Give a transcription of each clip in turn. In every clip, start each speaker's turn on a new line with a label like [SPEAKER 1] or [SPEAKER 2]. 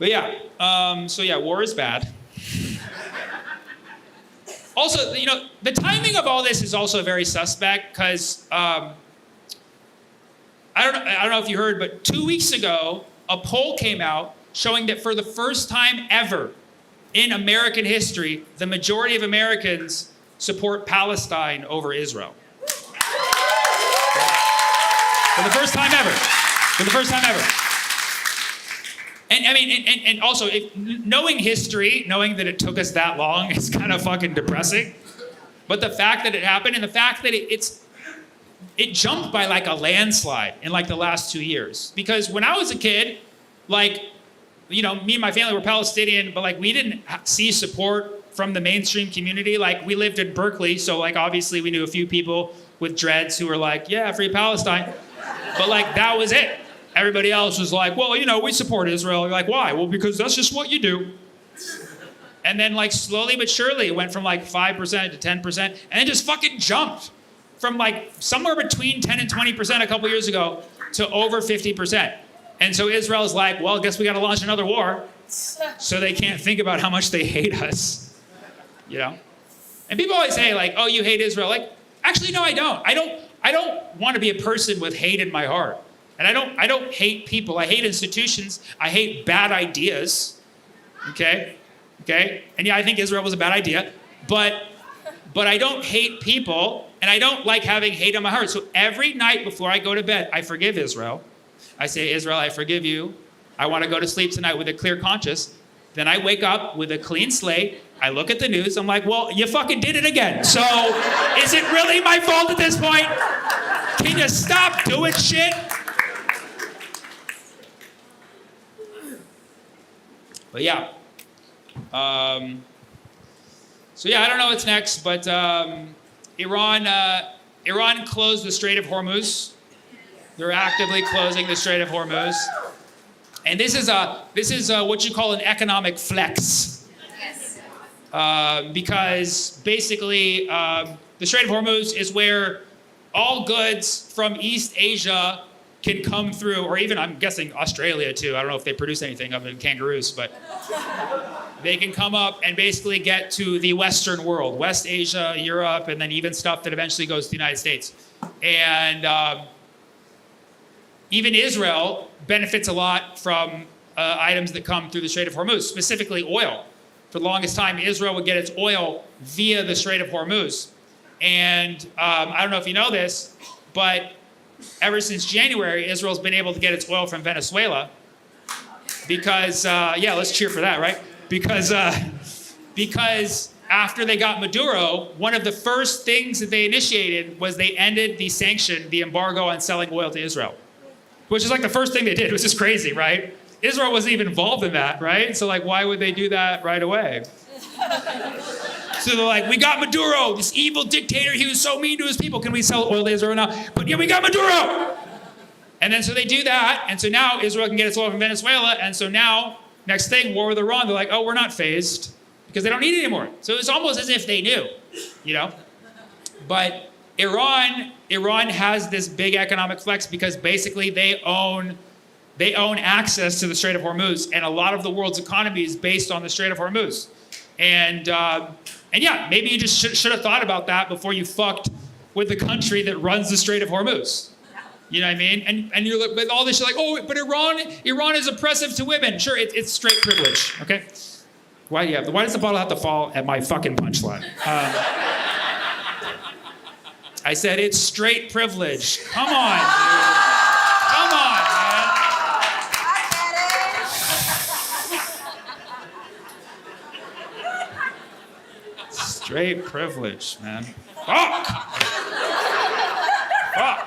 [SPEAKER 1] But yeah, war is bad. Also, the timing of all this is also very suspect because I don't know if you heard, but 2 weeks ago, a poll came out showing that for the first time ever in American history, the majority of Americans support Palestine over Israel. For the first time ever. For the first time ever. And I mean, and also, knowing history, knowing that it took us that long is kind of fucking depressing. But the fact that it happened and the fact that it jumped by like a landslide in like the last 2 years. Because when I was a kid, like, me and my family were Palestinian, but like we didn't see support from the mainstream community. Like we lived in Berkeley, so like obviously we knew a few people with dreads who were like, yeah, free Palestine. But like that was it. Everybody else was like, well, we support Israel. You're like, why? Well, because that's just what you do. And then like slowly but surely it went from like 5% to 10% and then just fucking jumped from like somewhere between 10 and 20% a couple years ago to over 50%. And so Israel's like, well, I guess we got to launch another war. So they can't think about how much they hate us, And people always say like, oh, you hate Israel. Like, actually, no, I don't. I don't want to be a person with hate in my heart. And I don't hate people. I hate institutions. I hate bad ideas. Okay? And yeah, I think Israel was a bad idea. But I don't hate people, and I don't like having hate in my heart. So every night before I go to bed, I forgive Israel. I say, Israel, I forgive you. I want to go to sleep tonight with a clear conscience. Then I wake up with a clean slate. I look at the news. I'm like, well, you fucking did it again. So is it really my fault at this point? Can you stop doing shit? But yeah. So yeah, I don't know what's next, but Iran closed the Strait of Hormuz. They're actively closing the Strait of Hormuz. And this is what you call an economic flex. Yes. Because basically the Strait of Hormuz is where all goods from East Asia can come through, or even I'm guessing Australia too. I don't know if they produce anything other than kangaroos, but they can come up and basically get to the Western world, West Asia, Europe, and then even stuff that eventually goes to the United States. And even Israel benefits a lot from items that come through the Strait of Hormuz, specifically oil. For the longest time, Israel would get its oil via the Strait of Hormuz. And I don't know if you know this, but ever since January, Israel's been able to get its oil from Venezuela because, let's cheer for that, right? Because after they got Maduro, one of the first things that they initiated was they ended the embargo on selling oil to Israel, which is like the first thing they did. It was just crazy, right? Israel wasn't even involved in that, right? So like, why would they do that right away? So they're like, we got Maduro, this evil dictator. He was so mean to his people. Can we sell oil to Israel now? But yeah, we got Maduro. And then so they do that. And so now Israel can get its oil from Venezuela. And so now, next thing, war with Iran, they're like, oh, we're not phased because they don't need it anymore. So it's almost as if they knew, But Iran has this big economic flex because basically they own access to the Strait of Hormuz. And a lot of the world's economy is based on the Strait of Hormuz. And yeah, maybe you just should have thought about that before you fucked with the country that runs the Strait of Hormuz. You know what I mean? And you're like, with all this, you're like, oh, but Iran is oppressive to women. Sure, it's straight privilege, okay? Why does the bottle have to fall at my fucking punchline? I said it's straight privilege. Come on, dude. Come on, man. Straight privilege, man. Fuck! Fuck!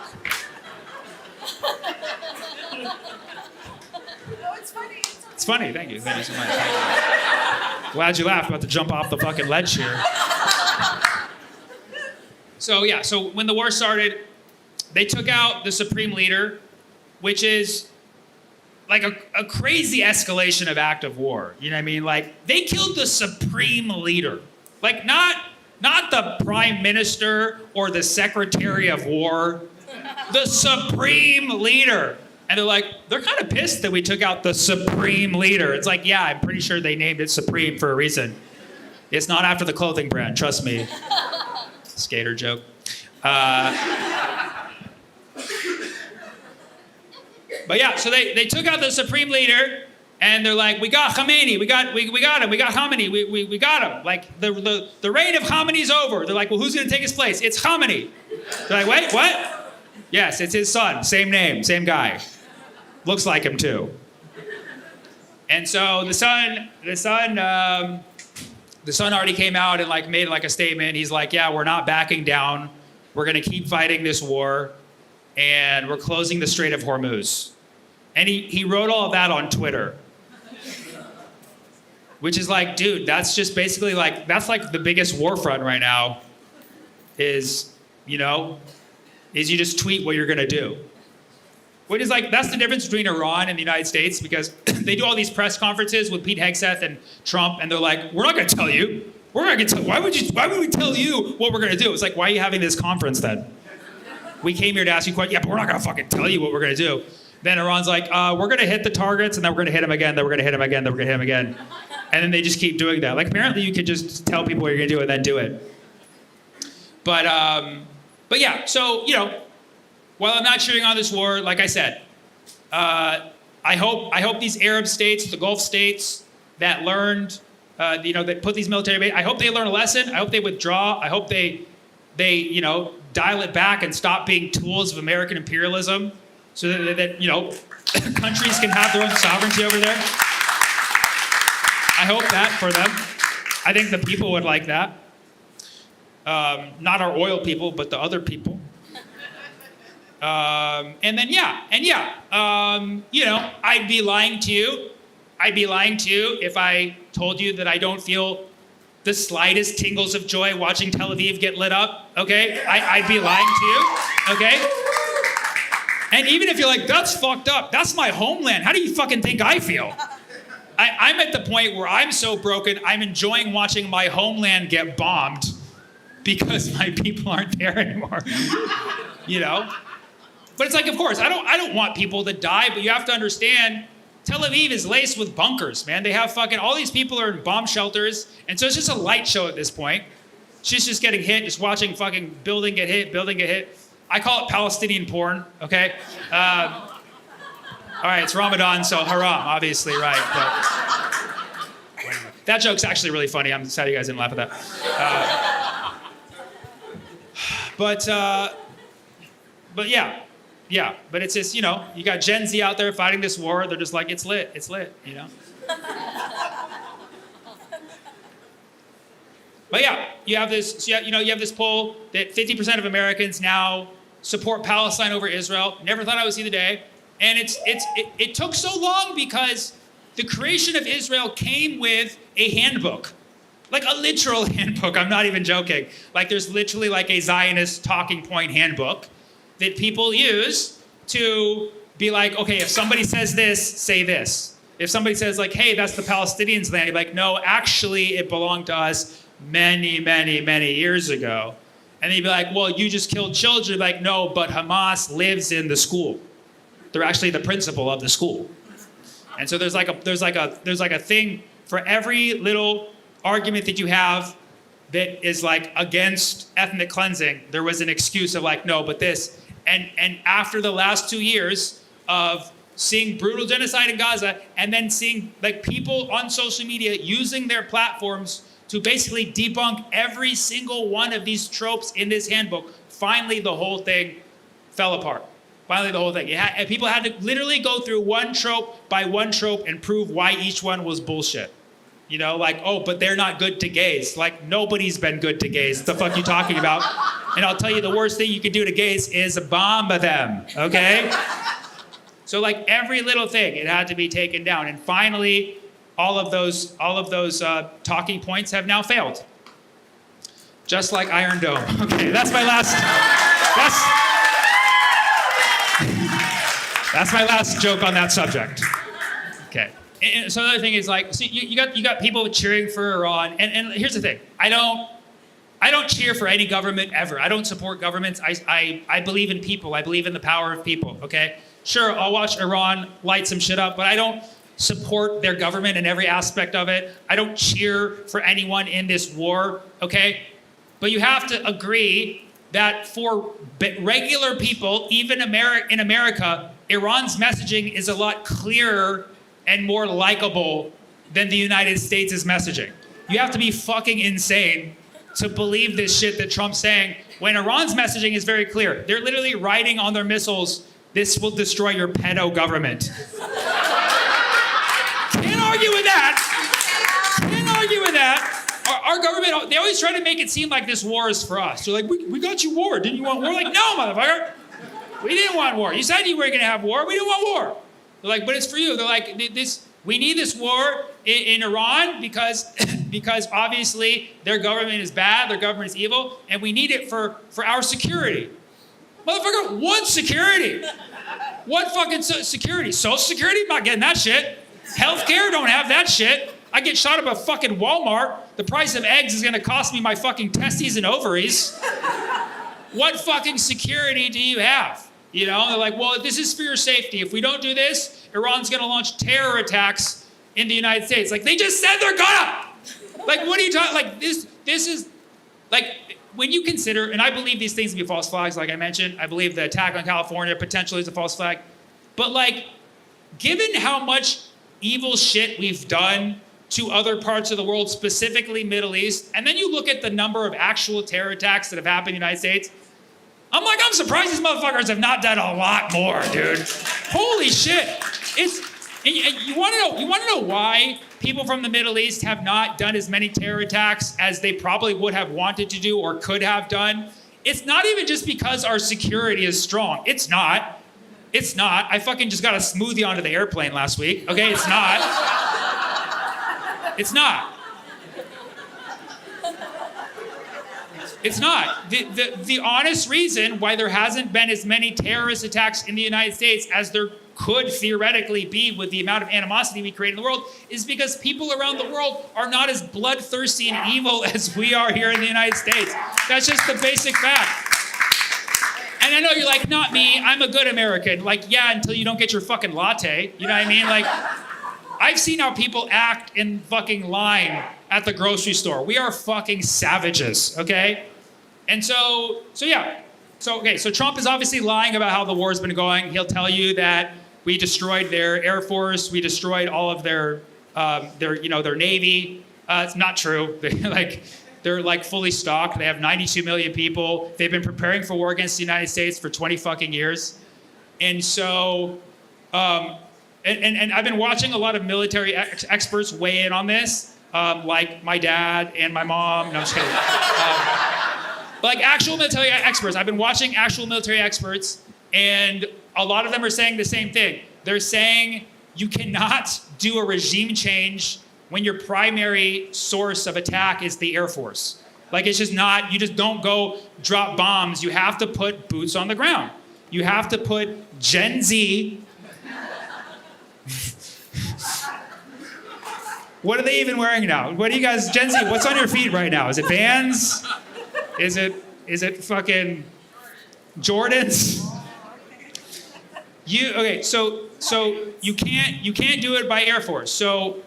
[SPEAKER 2] No, it's funny.
[SPEAKER 1] It's funny, thank you. Thank you so much. Glad you laughed. About to jump off the fucking ledge here. So when the war started, they took out the supreme leader, which is like a crazy escalation of active war. You know what I mean? Like, they killed the supreme leader. Like, not the prime minister or the secretary of war, the supreme leader. And they're kind of pissed that we took out the supreme leader. It's like, yeah, I'm pretty sure they named it Supreme for a reason. It's not after the clothing brand, trust me. Skater joke. But yeah, so they took out the supreme leader, and they're like, we got Khamenei, we got him, we got Khamenei, we got him. Like, the reign of Khamenei's over. They're like, well, who's gonna take his place? It's Khamenei. They're like, wait, what? Yes, it's his son, same name, same guy. Looks like him too. And so the son already came out and like made like a statement. He's like, yeah, we're not backing down. We're gonna keep fighting this war, and we're closing the Strait of Hormuz. And he wrote all of that on Twitter. Which is like, dude, that's just basically like, that's like the biggest war front right now is you just tweet what you're gonna do. Which is like, that's the difference between Iran and the United States, because they do all these press conferences with Pete Hegseth and Trump, and they're like, we're not gonna tell you. We're not gonna tell. Why would we tell you what we're gonna do? It's like, why are you having this conference then? We came here to ask you questions. Yeah, but we're not gonna fucking tell you what we're gonna do. Then Iran's like, we're gonna hit the targets, and then we're gonna hit them again, then we're gonna hit them again, then we're gonna hit them again. And then they just keep doing that. Like, apparently you could just tell people what you're gonna do and then do it. But yeah, so, while I'm not cheering on this war, like I said, I hope these Arab states, the Gulf states that learned, that put these military, I hope they learn a lesson. I hope they withdraw. I hope they dial it back and stop being tools of American imperialism, so that countries can have their own sovereignty over there. I hope that for them. I think the people would like that. Not our oil people, but the other people. I'd be lying to you. I'd be lying to you if I told you that I don't feel the slightest tingles of joy watching Tel Aviv get lit up, okay? I'd be lying to you, okay? And even if you're like, that's fucked up, that's my homeland, how do you fucking think I feel? I'm at the point where I'm so broken, I'm enjoying watching my homeland get bombed because my people aren't there anymore, But it's like, of course, I don't want people to die, but you have to understand, Tel Aviv is laced with bunkers, man. They have fucking, all these people are in bomb shelters, and so it's just a light show at this point. She's just getting hit, just watching fucking building get hit. I call it Palestinian porn, okay? All right, it's Ramadan, so haram, obviously, right? But that joke's actually really funny. I'm sad you guys didn't laugh at that. But yeah, but it's just, you got Gen Z out there fighting this war. They're just like, it's lit, But yeah, you have this poll that 50% of Americans now support Palestine over Israel. Never thought I would see the day. And it took so long because the creation of Israel came with a handbook. Like a literal handbook, I'm not even joking. Like, there's literally like a Zionist talking point handbook that people use to be like, okay, if somebody says this, say this. If somebody says like, hey, that's the Palestinians' land, you're like, no, actually it belonged to us many, many, many years ago. And then you'd be like, well, you just killed children. Like, no, but Hamas lives in the school. They're actually the principal of the school. And so there's like a thing for every little argument that you have that is like against ethnic cleansing. There was an excuse of like, no, but this. And after the last 2 years of seeing brutal genocide in Gaza, and then seeing like people on social media using their platforms to basically debunk every single one of these tropes in this handbook, finally the whole thing fell apart. Finally the whole thing. And people had to literally go through one trope by one trope and prove why each one was bullshit. Like, oh, but they're not good to gays. Like, nobody's been good to gays. What the fuck you talking about? And I'll tell you, the worst thing you can do to gays is bomb them, okay? So like every little thing, it had to be taken down. And finally, all of those talking points have now failed. Just like Iron Dome. Okay, that's my last joke on that subject. Okay. And so the other thing is like, see, you got people cheering for Iran, and here's the thing: I I don't cheer for any government ever. I don't support governments. I believe in people. I believe in the power of people, okay? Sure, I'll watch Iran light some shit up, but I don't support their government in every aspect of it. I don't cheer for anyone in this war, okay? But you have to agree that for regular people, even in America, Iran's messaging is a lot clearer and more likable than the United States' messaging. You have to be fucking insane to believe this shit that Trump's saying when Iran's messaging is very clear. They're literally writing on their missiles, "This will destroy your pedo government." Can't argue with that. Can't argue with that. Our government, they always try to make it seem like this war is for us. They're like, we got you war. Didn't you want war? Like, no, motherfucker. We didn't want war. You said you were going to have war. We didn't want war. They're like, but it's for you. They're like, we need this war in Iran because obviously their government is bad, their government is evil, and we need it for our security. Motherfucker, what security? What fucking security? Social Security? I'm not getting that shit. Healthcare? Don't have that shit. I get shot up at fucking Walmart. The price of eggs is gonna cost me my fucking testes and ovaries. What fucking security do you have? You know, they're like, well, this is for your safety. If we don't do this, Iran's gonna launch terror attacks in the United States. Like, they just said they're gonna. Like, what are you talking, like, this is, like, when you consider, and I believe these things to be false flags, like I mentioned, I believe the attack on California potentially is a false flag. But like, given how much evil shit we've done to other parts of the world, specifically Middle East, and then you look at the number of actual terror attacks that have happened in the United States, I'm surprised these motherfuckers have not done a lot more, dude. Holy shit. And you want to know why people from the Middle East have not done as many terror attacks as they probably would have wanted to do or could have done? It's not even just because our security is strong. It's not. It's not. I fucking just got a smoothie onto the airplane last week. Okay, it's not. It's not. It's not. The honest reason why there hasn't been as many terrorist attacks in the United States as there could theoretically be with the amount of animosity we create in the world is because people around the world are not as bloodthirsty and evil as we are here in the United States. That's just the basic fact. And I know you're like, not me, I'm a good American. Like, yeah, until you don't get your fucking latte. You know what I mean? Like, I've seen how people act in fucking line at the grocery store. We are fucking savages, okay? And so yeah. So Trump is obviously lying about how the war's been going. He'll tell you that we destroyed their Air Force, we destroyed all of their Navy. It's not true. They're like fully stocked. They have 92 million people. They've been preparing for war against the United States for 20 fucking years. And so, and I've been watching a lot of military experts weigh in on this, like my dad and my mom. No, I'm just kidding. Like actual military experts. I've been watching actual military experts, and a lot of them are saying the same thing. They're saying you cannot do a regime change when your primary source of attack is the Air Force. Like, it's just not, you just don't go drop bombs. You have to put boots on the ground. You have to put Gen Z. What are they even wearing now? What do you guys, Gen Z, what's on your feet right now? Is it Vans? Is it fucking Jordans? So you can't do it by Air Force. So,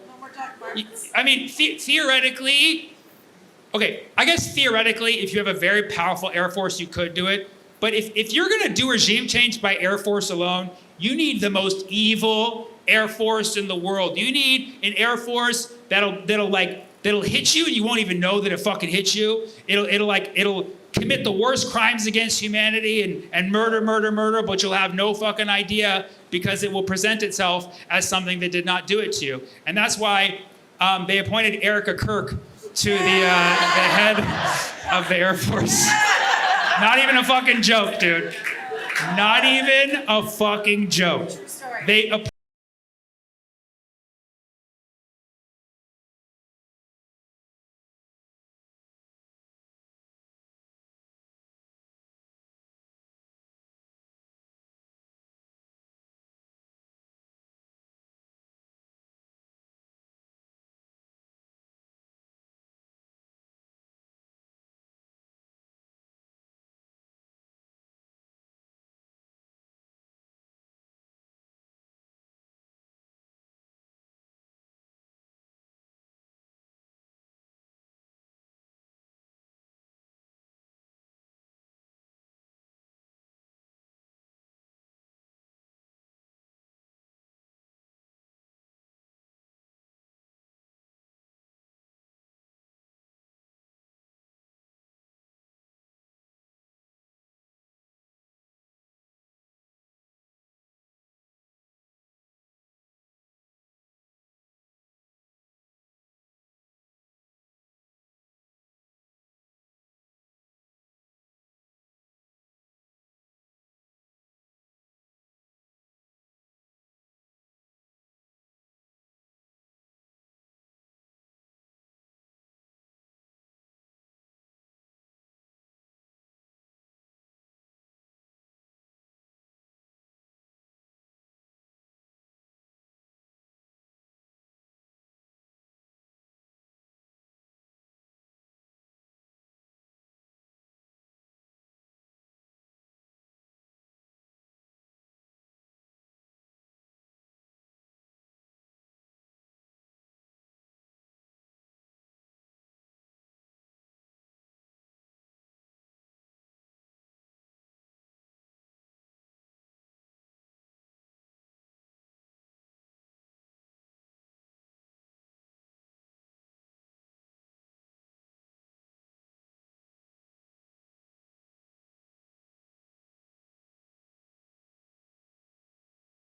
[SPEAKER 1] I mean, theoretically, okay, I guess theoretically, if you have a very powerful Air Force, you could do it. But if you're gonna do regime change by Air Force alone, you need the most evil Air Force in the world. You need an Air Force that'll hit you and you won't even know that it fucking hit you. It'll commit the worst crimes against humanity and murder, but you'll have no fucking idea because it will present itself as something that did not do it to you. And that's why they appointed Kirk to the head of the Air Force. Not even a fucking joke, dude. Not even a fucking joke. They